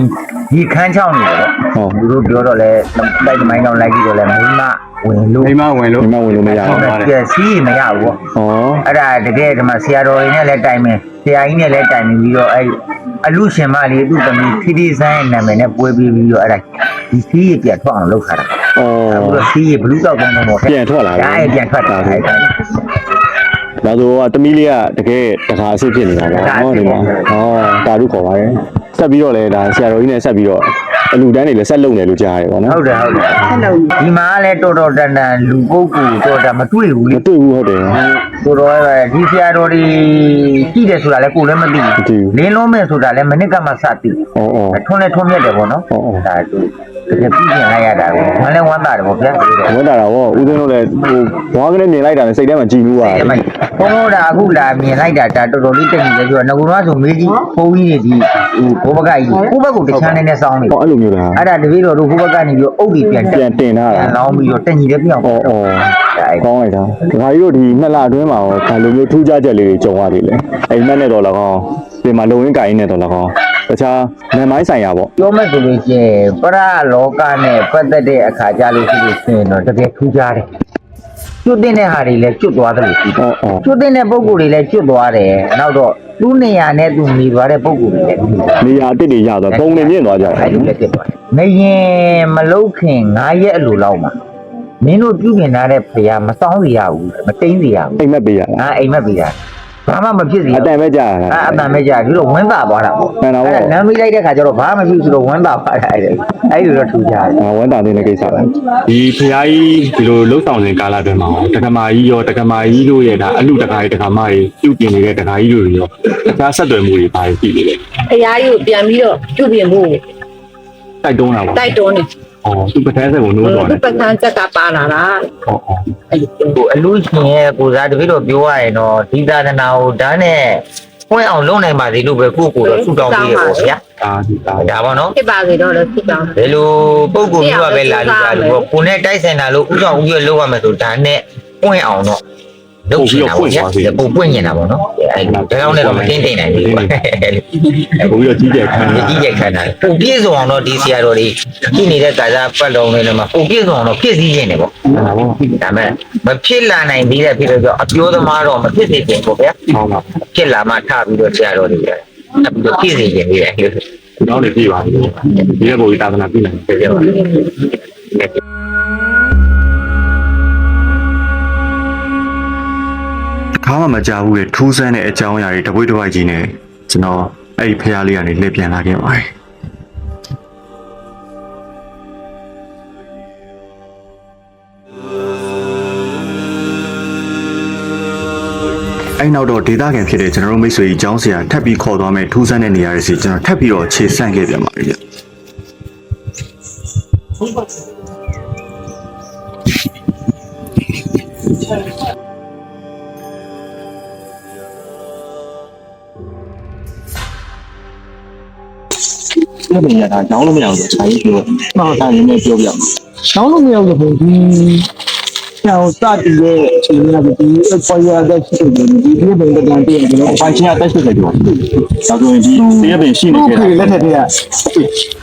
[SPEAKER 4] းဒီခန်းချောင်းနေတယ်ပေါ့သူတို့ပြောတော့လဲတိုက်တမိုင်းတော့လိုက်ပြီးတော့လဲမိမဝင်လို့
[SPEAKER 1] မိမဝင်လို့
[SPEAKER 3] ဒီမှာဝင်လို့မရဘူး
[SPEAKER 4] ပြည့်စည်မရဘူးပေါ့
[SPEAKER 3] ဩ
[SPEAKER 4] အဲ့ဒါတကယ်ဒီမှာဆရာတော်ကြီးနဲ့လည်းတိုင်မယ်ဆရာကြီးနဲ့လည်းတိုင်ပြီးတော့အဲ့အလူရှင်မလေးသူ့သမီးခီတီဆိုင်နာမည်နဲ့ပွဲပြီးပြီးတော့အဲ့ဒါဒီစီးရပြတ်ထွက်အောင်လုပ်ထားတာ
[SPEAKER 3] ဩ
[SPEAKER 4] အခုတော့စီးရဘလူးတောက်တော့ပေါ့
[SPEAKER 3] ပြန်ထွက်လာတယ်
[SPEAKER 4] အဲ့ပြန်ထွက်တာအဲ့ဒါ
[SPEAKER 3] ဒါဆိုတမီးလေးကတကယ်တခါအစ်ဖြစ်နေတာပေါ့နော်ဒီမှာဩတာလူခေါ်ပါတယ်ဆက်ပြီးတော့လဲဒါဆရာတော်ကြီးနဲ့ဆက်ပြီးတော့အလူတန်းတွေလည်းဆက်လုံတယ်လို့ကြားရတယ်ပေါ့နော်
[SPEAKER 4] ဟုတ်တယ်ဒီမှာလည်းတော်တော်တန်တန်လူပုဂ္ဂိုလ်တော်တာမတွေ့ဘူး
[SPEAKER 3] မ
[SPEAKER 4] လေ
[SPEAKER 3] တွေ့ဘူးဟုတ်တယ်
[SPEAKER 4] ကိုတော်ပဲဒီဆရာတော်ကြီးကြည့်တယ်ဆိုတာလည်းကိုလည်းမသိဘူးလင်းလုံးမဲ့ဆိုတာလည်းမနစ်ကမှစသိ
[SPEAKER 3] ဩ
[SPEAKER 4] ထွန်းလည်းထွန်းမြတ်တယ်ပေါ့နော်ဒါသူတကယ်ပြည်ပြန်လိုက်ရတာကိုမလည်းဝမ်းသာတယ်ပေါ့ဗျာ
[SPEAKER 3] ဝတ်တာတော့ဦးသိန်းတို့လည်းဟိုဘွားကလေးမြင်လိုက်တာနဲ့စိတ်ထဲမှာကြည်မှုပါ
[SPEAKER 4] ဘုံဘုံဒါအခုလာမြင်လိုက်တာဒါတော်တော်လေးတက်နေတယ်ဆိုတော့ငကူတော့ဆိုမေးကြီးဘုံကြီးတွေဒီဟိုဘက်ကကြီးကိုဘက်ကိုတခြားနေနဲ့စောင်းနေ
[SPEAKER 3] ဟောအဲ့လိုမျိုးလား
[SPEAKER 4] အဲ့ဒါတပည့်တော်တို့ဟိုဘက်ကနေပြီးအုပ်ကြီးပြန်
[SPEAKER 3] ပြန်တင်ထားတာ
[SPEAKER 4] လောင်းပြီးတော့တက်ညီတယ်ပြောင်း
[SPEAKER 3] ကောင်းလိုက်တာဒကာကြီးတို့ဒီ2လအတွင်းမှာရောဒါလိုမျိုးထူးခြားချက်လေးတွေကြုံရသေးတယ်အိမ်မက်နဲ့တော့၎င်းဒီမှာလုံရင်းကိုင်းနဲ့တော့၎င်းတခြားနံမိုင်းဆိုင်ရာပေါ့
[SPEAKER 4] ပြောမဲ့ဆိုလို့ချင်းပရလောကနဲ့ပတ်သက်တဲ့အခါကြလို့ရှိလို့ရှင်တော့တကယ်ထူးခြားတယ် ကျွတ်တဲ့ဟာတွေလည်းကျွတ်သွားတယ်လို့ရှိတယ်
[SPEAKER 3] အော်
[SPEAKER 4] ကျွတ်တဲ့ပုံကိုယ်တွေလည်းကျွတ်သွားတယ်နောက်တော့သူ့နေရာနဲ့သူနေသွားတဲ့ပုံကိုယ်တွေလည်းနေသွားတယ်
[SPEAKER 3] နေရာအစ်စ်တွေရတော့ပုံနေမြင့်သွားကြတယ်
[SPEAKER 4] အဲ့ဒီလည်းဖြစ်သွားတယ်။မရင်မလုတ်ခင်9ရက်အလိုလောက်မှာမင်းတို့ပြုပြင်ထားတဲ့ဖရာမစောင်းစီရဘူးမတိမ့်စီရဘူး
[SPEAKER 3] အိမ်မက်ပေးရတာ
[SPEAKER 4] ။အိမ်မက်ပေးတာ။ဘာမှမဖြစ်စီ
[SPEAKER 3] အတန်ပဲကြာတာ
[SPEAKER 4] အတန်မဲ့ကြာပြီးတော့ဝင်းပါသွားတာပေါ့
[SPEAKER 3] မှန်တာပေါ့
[SPEAKER 4] လမ်းမိလိုက်တဲ့ခါကျတော့ဘာမှမဖြစ်ဆိုတော့ဝင်းပါသွားတာအဲ့လိုတော့ထူကြတယ်
[SPEAKER 3] ဝန်တာနေတဲ့ကိစ္စပဲ
[SPEAKER 7] ဒီဖျားကြီးဒီလိုလှုပ်ဆောင်တဲ့ကာလအတွင်းမှာတက္ကမကြီးရောတက္ကမကြီးတို့ရဲ့ဒါအလူတက္ကကြီးတက္ကမကြီးပြုတ်ပြင်နေတဲ့တက္ကကြီးတို့ရောတခြားဆက်သွယ်မှုတွေပါရှိနေတယ်
[SPEAKER 6] ဖရားကြီးကိုပြန်ပြီးတော့ပြုပြင်ဖို့
[SPEAKER 7] တိုက်တွန်းတာပေါ့
[SPEAKER 6] တိုက်တွန်းနေ
[SPEAKER 7] ဟောသူပထမဆက်ကိုနိုးသွားတယ်
[SPEAKER 6] ပကန်းချက်ကပါလာတာ
[SPEAKER 7] ဟော
[SPEAKER 6] အဲ့လိုပြော
[SPEAKER 4] ဟိုအလူရှင်ရဲ့ကိုစားတပည့်တော်ပြောရရင်တော့ဒီသာသနာကိုဓာတ်နဲ့ပွင့်အောင်လုပ်နိုင်ပါသေးလို့ပဲကိုကိုတော့ဆူတောင်းပေးရပေါ့ဗျာ
[SPEAKER 7] ဒါဒီဒါ
[SPEAKER 4] ဒါပါနော်
[SPEAKER 6] ဖြစ်ပါစေတော့လို့ဖြစ်ကြောင်း
[SPEAKER 4] ဘယ်လိုပုံကိုမျိုးကပဲလာလို့ဒါလို့ကိုနဲ့တိုက်ဆိုင်တာလို့ဥဆောင်ဥရလောက်ရမယ်ဆိုဓာတ်နဲ့ပွင့်အောင်တော့လုပ်ချင်တာပေါ့ဗျာပုံပွင့်နေတာပေါ့နော်အဲ့ဒါကြောင့်လည်းတော့မတင်းတိမ်နိုင်ဘူး
[SPEAKER 7] ပို့ပြီးတော့ကြီးကျယ်ခံ
[SPEAKER 4] ကြီးကြီးခံတာပုံပြည့်စုံအောင်တော့ဒီဆရာတော်တွေရှိနေတဲ့ကာလပတ်လုံးလေးမှာပုံပြည့်စုံအောင်တော့ဖြစ်စည်းခြင်းတယ်ပေါ့
[SPEAKER 7] တာပေါ့
[SPEAKER 4] ဒါမဲ့မဖြစ်လာနိုင်သေးတဲ့ဖြစ်လို့ဆိုအပြောသမားတော့မဖြစ်စေချင်ပေါ့ဗျာ
[SPEAKER 7] ဟောပါ
[SPEAKER 4] ဖြစ်လာမှထပြီးတော့ဆရာတော်တွေပြီးတော့ဖြစ်စေချင်သေးတယ်လို့
[SPEAKER 7] ဒီတော့လည်းပြပါပြီဒီရဲ့ပုံကြီးသာသနာပြနိုင်တယ်
[SPEAKER 4] ပြောပါ
[SPEAKER 3] ခါမှမကြဘူးတဲ့ထူးဆန်းတဲ့အကြောင်းအရာတွေတပွေးတစ်ပိုက်ကြီးနဲ့ကျွန်တော်အဲ့ဒီဖျားလေးကနေလှည့်ပြန်လာခဲ့ပါတယ်အဲ့နောက်တော့ဒေတာကန်ဖြစ်တဲ့ကျွန်တော်တို့မိတ်ဆွေကြီးကျောင်းဆရာထပ်ပြီးခေါ်သွားမယ်ထူးဆန်းတဲ့နေရာတွေစီကျွန်တော်ထပ်ပြီးတော့ခြေဆန့်ခဲ့ပြန်ပါတယ်ဗျ
[SPEAKER 7] ပြည့်ရတာကြောင်းလို့မရဘူးဆိုခြာကြီးပြောမှတာရင်းနဲ့ပြောပြမယ်
[SPEAKER 2] ။နောက်လို့မရဘူးဆိုဒီဆရာစတည်ရဲ့အချိန်များဒီပေါ်ရတဲ့ရှိတယ်ဒီပြည့်ပင်တန်တည်းကျွန်တော်
[SPEAKER 7] ပိုင်ချင်းအသက်80ကျော်ဒါဆိုရင်ဒီတရပင်ရှိနေခဲ့တာ
[SPEAKER 2] လက်ထက်တည်း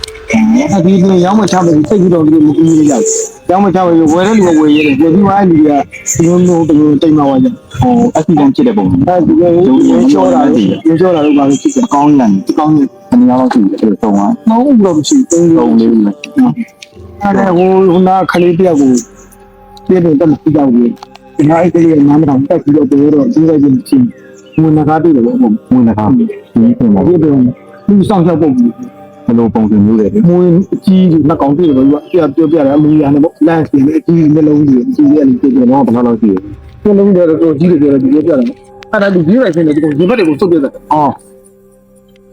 [SPEAKER 2] အဲဒီလိုရောင်းမချမယ်စိတ်ကူတော်လေးမကူရရ။ရောင်းမချမယ်ဝယ်တဲ့လူကဝယ်ရတယ်ပြည်သူအားလူကဒီလိုမျိုးတိမ်မဝါကြ။
[SPEAKER 7] ဟိုအက်ဆီဒန့်ဖြစ်တဲ့ပုံစံ
[SPEAKER 2] အဲဒီလိုချောတာရေချောတာလို့ပါလို့ဖြစ်တယ်
[SPEAKER 7] ကောင်းလန်ကောင်းနေအများလောက်ရှိတယ်အဲ့တော့
[SPEAKER 2] ။မဟုတ်ဘူးလို့မရှိဘူး။
[SPEAKER 7] သုံးလေးပဲ
[SPEAKER 2] အဲ့ဒါဟိုနာခလေးတယောက်ကိုပြည့်တယ်တက်ကြည့်ကြဘူး။ဒီနောက်အဲ့ဒီနားမထောင်တက်ပြီးတော့ပြောတော့ဒီလိုချင်းချင်းမနကားတွေ့တယ်ပေါ့
[SPEAKER 7] ဝင်တာဒီပြင်မှာ
[SPEAKER 2] ။ဒီတော့လူဆောင်ချက်ပုံ
[SPEAKER 7] ဘယ်လိုပုံစံမျိုးလဲ
[SPEAKER 2] မွေးအကြီးကြီးနှကောင်တွေ့တယ်ပေါ့။ပြောပြတယ်အမူအရာနဲ့ပေါ့။လမ်းစီနဲ့အကြီးနှလုံးကြီးအကြီးရဲ့လူတွေ့တယ်နော်
[SPEAKER 7] ဘယ်လောက်ရှိလဲ
[SPEAKER 2] နှလုံးတော့ကြီးတယ်ပြောတယ်ပြောပြတယ်။အဲ့ဒါဒီရိုက်စင်းတဲ့ဒီဘက်တွေကိုစုပ်ပြတယ်။အော်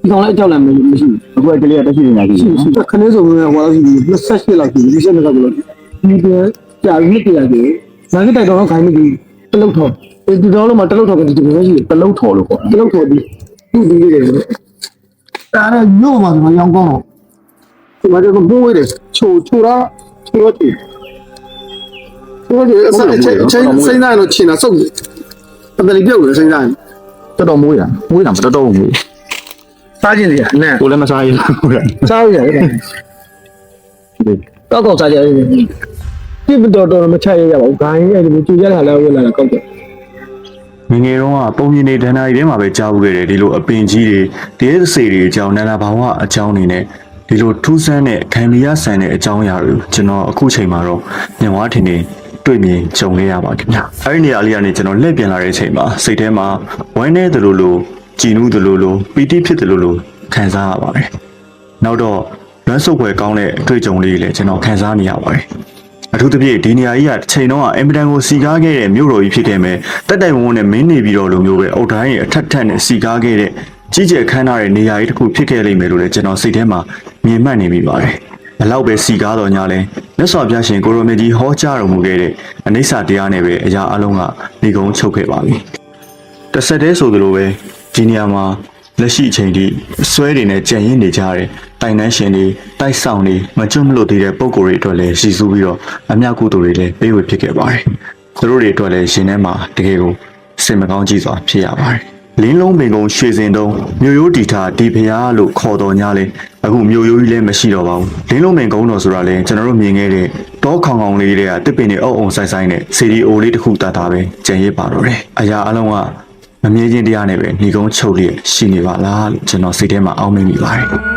[SPEAKER 2] ဒီကောင်လည်းအကြောက်လည်းမရှိဘူး။
[SPEAKER 7] အခုကလေးကတက်ရှိနေတာကြီး
[SPEAKER 2] ရှိခလေးစုံကဟောရှိ28လောက်ရှိပြီ28လောက်ကလို့ဒီကြာပြီးတရကြီးဇာတ်တိုက်တော့ခိုင်းမိပြီတလုတ်ထော်ဒီတော့လုံးမှာတလုတ်ထော်ကဒီလိုရှိ
[SPEAKER 7] တလုံးထော်လို့ပေါ့
[SPEAKER 2] တလုတ်ထော်ဒီသူ့ဒီလေးတွေဒါနဲ့ညို့မှာမရောင်းကောင်းတော့ဒီမှာတော့ပိုးဝေးတယ်ချိုတော့ချိုတယ်အစချိန်စိမ့်နိုင်လို့ချင်တာစုပ်တယ်ပဒလီပြုတ်လို့စိမ့်နိုင်
[SPEAKER 7] တော်တော်မွေးတာမွေးတာမတော်တော်မွေး
[SPEAKER 2] စားခြင်းလေနဲ့
[SPEAKER 7] ကိုလည်းမစားရဘူး
[SPEAKER 2] စားရတယ်ကောက်စားကြရတယ်ပြစ်တော်မချရရပါဘူးဂိုင်းအဲ့ဒီမျိုးကြည့်ရတာလည်းဝယ်လာတာကောက်တယ်
[SPEAKER 3] ငယ်ငယ်တုန်းကပုံမြင်နေဒဏ္ဍာရီထဲမှာပဲကြားဘူးခဲ့တယ်ဒီလိုအပင်ကြီးတွေတဲစေတွေအကြောင်းနာနာဘာဝအကြောင်းနေနဲ့ဒီလိုထူးဆန်းတဲ့ခံမရဆန်တဲ့အကြောင်းအရာတွေကိုကျွန်တော်အခုချိန်မှာတော့ညဝါထင်နေတွေ့မြင်ကြုံခဲ့ရပါခင်ဗျာအဲ့ဒီနေရာလေးကနေကျွန်တော်လှည့်ပြန်လာတဲ့အချိန်မှာစိတ်ထဲမှာဝမ်းနေတယ်လို့ကြည်နူးတယ်လို့ပီတိဖြစ်တယ်လို့ခံစားရပါတယ်နောက်တော့လွမ်းဆုပ်ွယ်ကောင်းတဲ့အတွေ့အကြုံလေးတွေလည်းကျွန်တော်ခံစားနေရပါတယ်အထူးသဖြင့်ဒီနေရာကြီးကတစ်ချိန်လုံးကအင်ပတန်ကိုစီကားခဲ့တဲ့မြို့တော်ကြီးဖြစ်ခဲ့မယ်တက်တိုင်ဝန်းနဲ့မင်းနေပြီးတော့လိုမျိုးပဲအုတ်တိုင်းရဲ့အထက်ထက်နဲ့စီကားခဲ့တဲ့ကြီးကျယ်ခမ်းနားတဲ့နေရာကြီးတစ်ခုဖြစ်ခဲ့လိမ့်မယ်လို့လည်းကျွန်တော်စိတ်ထဲမှာမြင်မှတ်နေမိပါတယ်ဘလောက်ပဲစီကားတော်ညာလဲမြတ်စွာဘုရားရှင်ကိုရိုမေကြီးဟောကြားတော်မူခဲ့တဲ့အနိစ္စတရားနဲ့ပဲအရာအလုံးကဒီကုန်းချုပ်ခဲ့ပါပြီတစ်ဆက်တည်းဆိုသလိုပဲဒီနေရာမှာလက်ရှိအချိန်ထိဆွဲတွေနဲ့ကြံရင်းနေကြတဲ့တိုင်တန်းရှင်တွေတိုက်ဆောင်တွေမကျွတ်မလို့သေးတဲ့ပုံကိုယ်တွေအတွက်လည်းရှိစုပြီးတော့အမြကုသိုလ်တွေလည်းပေးဝေဖြစ်ခဲ့ပါတယ်။သူတို့တွေအတွက်လည်းရှင်ထဲမှာတကယ်ကိုစင်မကောင်းကြည့်စွာဖြစ်ရပါတယ်။ လင်းလုံးပင်ကုန်းရွှေစင်တုံးမြို့ရိုးတီထာဒီဖျားလို့ခေါ်တော်ညာလေအခုမြို့ရိုးကြီးလည်းမရှိတော့ပါဘူးလင်းလုံးပင်ကုန်းတော်ဆိုတာလည်းကျွန်တော်တို့မြင်ခဲ့တဲ့တောခေါင်ခေါင်လေးတွေကတစ်ပင်တွေအုပ်အုံဆိုင်ဆိုင်နဲ့စီဒီအိုလေးတစ်ခုတတ်တာပဲကြံရစ်ပါတော့တယ်အရာအလုံးကမမြင်ချင်းတရားနဲ့ပဲညီကုန်းချုပ်လျက်ရှိနေပါလားလို့ကျွန်တော်စိတ်ထဲမှာအောက်မေ့မိပါတယ်